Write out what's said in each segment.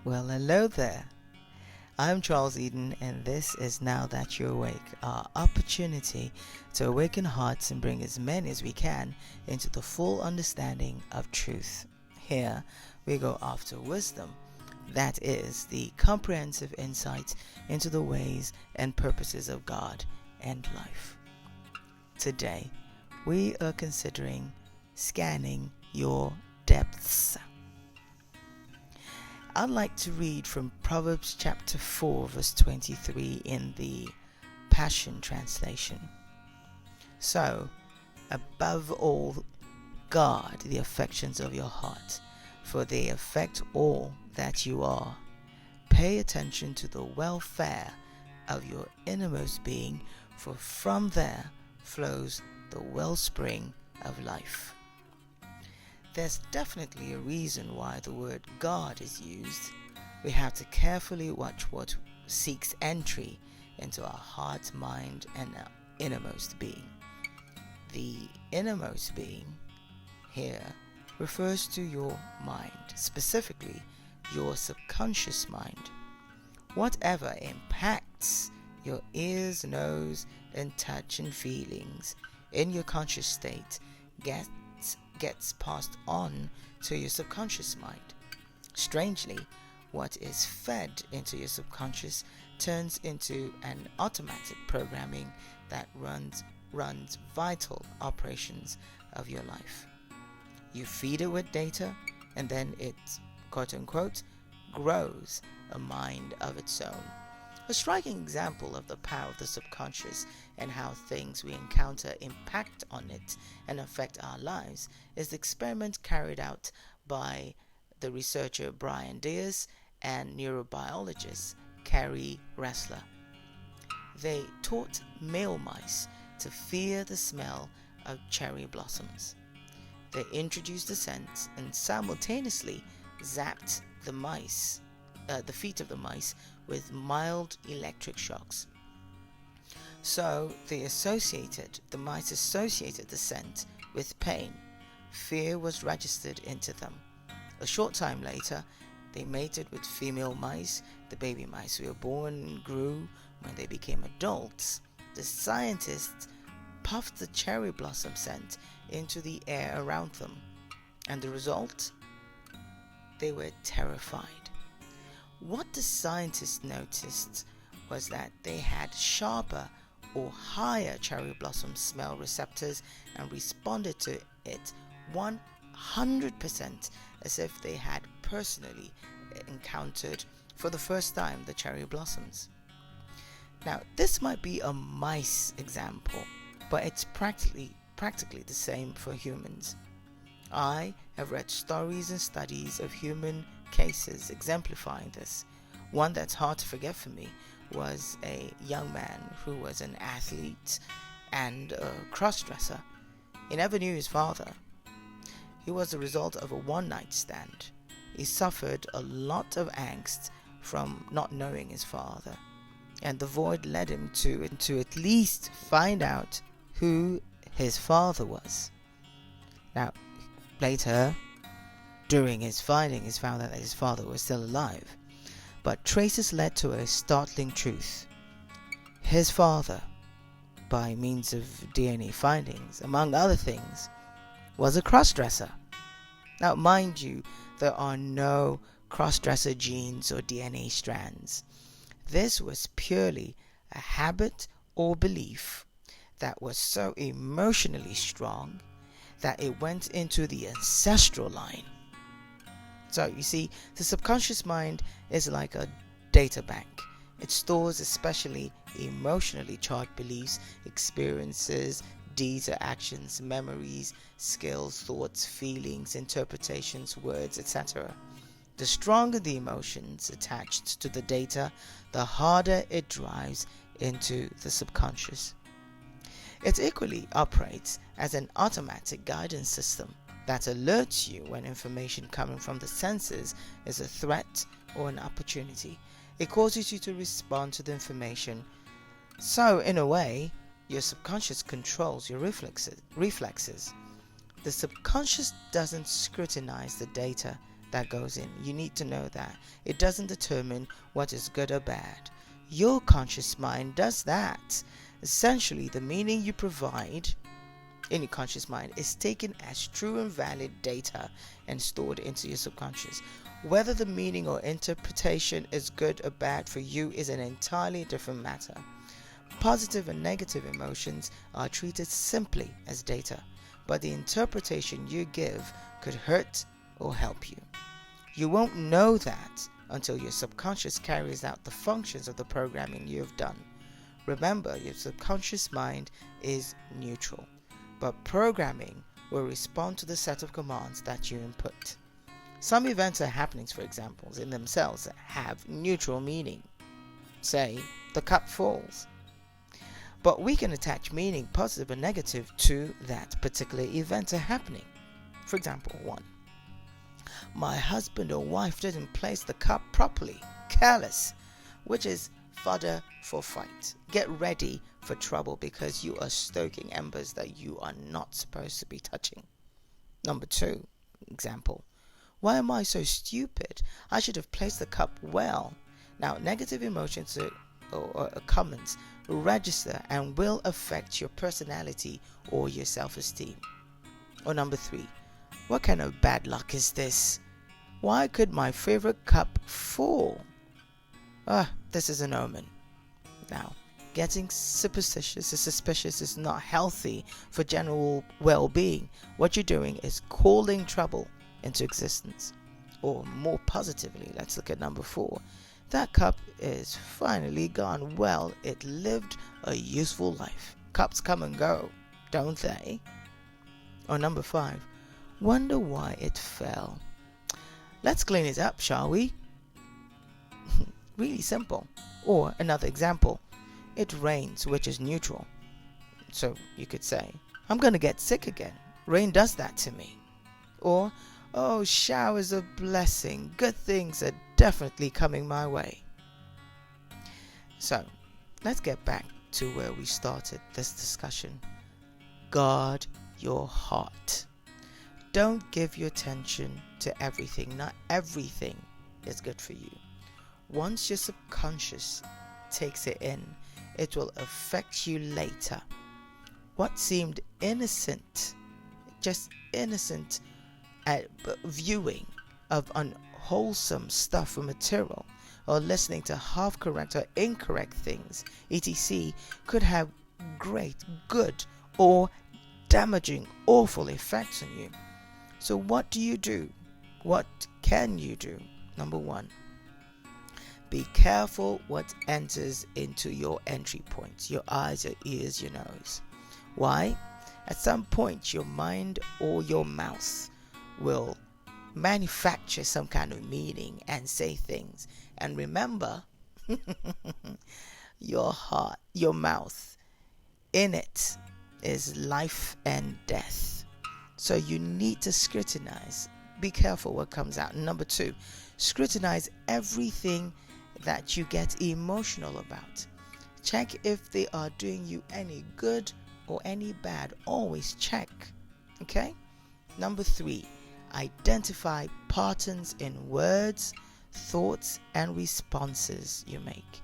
Well, hello there. I'm Charles Eden, and this is Now That You're Awake, our opportunity to awaken hearts and bring as many as we can into the full understanding of truth. Here, we go after wisdom, that is, the comprehensive insight into the ways and purposes of God and life. Today, we are considering scanning your depths. I'd like to read from Proverbs chapter 4 verse 23 in the Passion Translation. So, above all, guard the affections of your heart, for they affect all that you are. Pay attention to the welfare of your innermost being, for from there flows the wellspring of life. There's definitely a reason why the word God is used. We have to carefully watch what seeks entry into our heart, mind, and our innermost being. The innermost being here refers to your mind, specifically your subconscious mind. Whatever impacts your ears, nose, and touch and feelings in your conscious state gets passed on to your subconscious mind. Strangely, what is fed into your subconscious turns into an automatic programming that runs vital operations of your life. You feed it with data, and then it, quote unquote, grows a mind of its own. A striking example of the power of the subconscious and how things we encounter impact on it and affect our lives is the experiment carried out by the researcher Brian Diaz and neurobiologist Carrie Ressler. They taught male mice to fear the smell of cherry blossoms. They introduced the scent and simultaneousmice zapped the feet of the mice with mild electric shocks. So the mice associated the scent with pain. Fear was registered into them. A short time later, they mated with female mice. The baby mice were born and grew. When they became adults, the scientists puffed the cherry blossom scent into the air around them. And the result? They were terrified. What the scientists noticed was that they had sharper or higher cherry blossom smell receptors and responded to it 100% as if they had personally encountered for the first time the cherry blossoms. Now, this might be a mice example, but it's practically the same for humans. I have read stories and studies of human cases exemplifying this. One that's hard to forget for me was a young man who was an athlete and a cross-dresser. He never knew his father. He was the result of a one-night stand. He suffered a lot of angst from not knowing his father, and the void led him to at least find out who his father was. Now, later, during his findings, found out that his father was still alive, but traces led to a startling truth. His father, by means of DNA findings, among other things, was a crossdresser. Now, mind you, there are no crossdresser genes or DNA strands. This was purely a habit or belief that was so emotionally strong that it went into the ancestral line. So you see, the subconscious mind is like a data bank. It stores especially emotionally charged beliefs, experiences, deeds or actions, memories, skills, thoughts, feelings, interpretations, words, etc. The stronger the emotions attached to the data, the harder it drives into the subconscious. It equally operates as an automatic guidance system that alerts you when information coming from the senses is a threat or an opportunity. It causes you to respond to the information. So, in a way, your subconscious controls your reflexes. The subconscious doesn't scrutinize the data that goes in. You need to know that. It doesn't determine what is good or bad. Your conscious mind does that. Essentially, the meaning you provide in your conscious mind is taken as true and valid data and stored into your subconscious. Whether the meaning or interpretation is good or bad for you is an entirely different matter. Positive and negative emotions are treated simply as data, but the interpretation you give could hurt or help you. You won't know that until your subconscious carries out the functions of the programming you have done. Remember, your subconscious mind is neutral, but programming will respond to the set of commands that you input. Some events or happenings, for example, in themselves have neutral meaning. Say, the cup falls. But we can attach meaning, positive or negative, to that particular event or happening. For example, 1. My husband or wife didn't place the cup properly. Careless, which is fodder for fight. Get ready for trouble because you are stoking embers that you are not supposed to be touching. Number 2, example. Why am I so stupid? I should have placed the cup well. Now, negative emotions or comments register and will affect your personality or your self-esteem. Or number 3, what kind of bad luck is this? Why could my favorite cup fall? This is an omen. Now, getting superstitious or suspicious is not healthy for general well-being. What you're doing is calling trouble into existence. Or more positively, let's look at number 4. That cup is finally gone. Well, it lived a useful life. Cups come and go, don't they? Or number 5, wonder why it fell. Let's clean it up, shall we? Really simple. Or another example, it rains, which is neutral. So you could say, I'm going to get sick again. Rain does that to me. Or, oh, showers are a blessing. Good things are definitely coming my way. So, let's get back to where we started this discussion. Guard your heart. Don't give your attention to everything. Not everything is good for you. Once your subconscious takes it in, it will affect you later. What seemed innocent, just innocent viewing of unwholesome stuff or material, or listening to half correct or incorrect things, etc., could have great, good, or damaging, awful effects on you. So what do you do? What can you do? Number 1, be careful what enters into your entry points, your eyes, your ears, your nose. Why? At some point, your mind or your mouth will manufacture some kind of meaning and say things. And remember, your heart, your mouth, in it is life and death. So you need to scrutinize. Be careful what comes out. Number 2, scrutinize everything that you get emotional about. Check if they are doing you any good or any bad. Always check. Okay? Number 3, identify patterns in words, thoughts, and responses you make.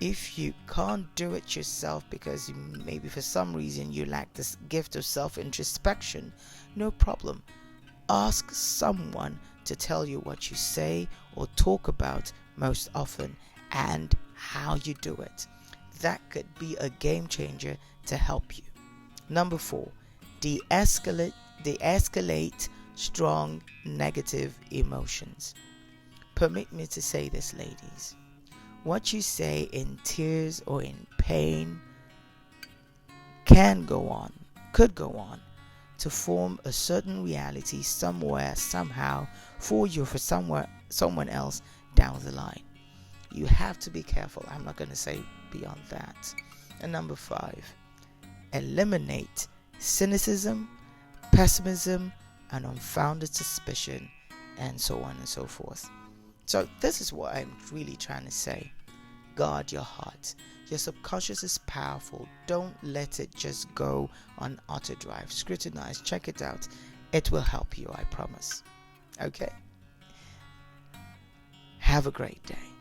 If you can't do it yourself because maybe for some reason you lack this gift of self-introspection, no problem. Ask someone to tell you what you say or talk about most often and how you do it. That could be a game changer to help you. Number 4, de-escalate strong negative emotions. Permit me to say this, ladies. What you say in tears or in pain could go on to form a certain reality somewhere, somehow, for you, for someone else down the line. You have to be careful. I'm not going to say beyond that. And number 5, eliminate cynicism, pessimism, and unfounded suspicion, and so on and so forth. So this is what I'm really trying to say. Guard your heart. Your subconscious is powerful. Don't let it just go on auto drive. Scrutinize, check it out. It will help you, I promise. Okay? Have a great day.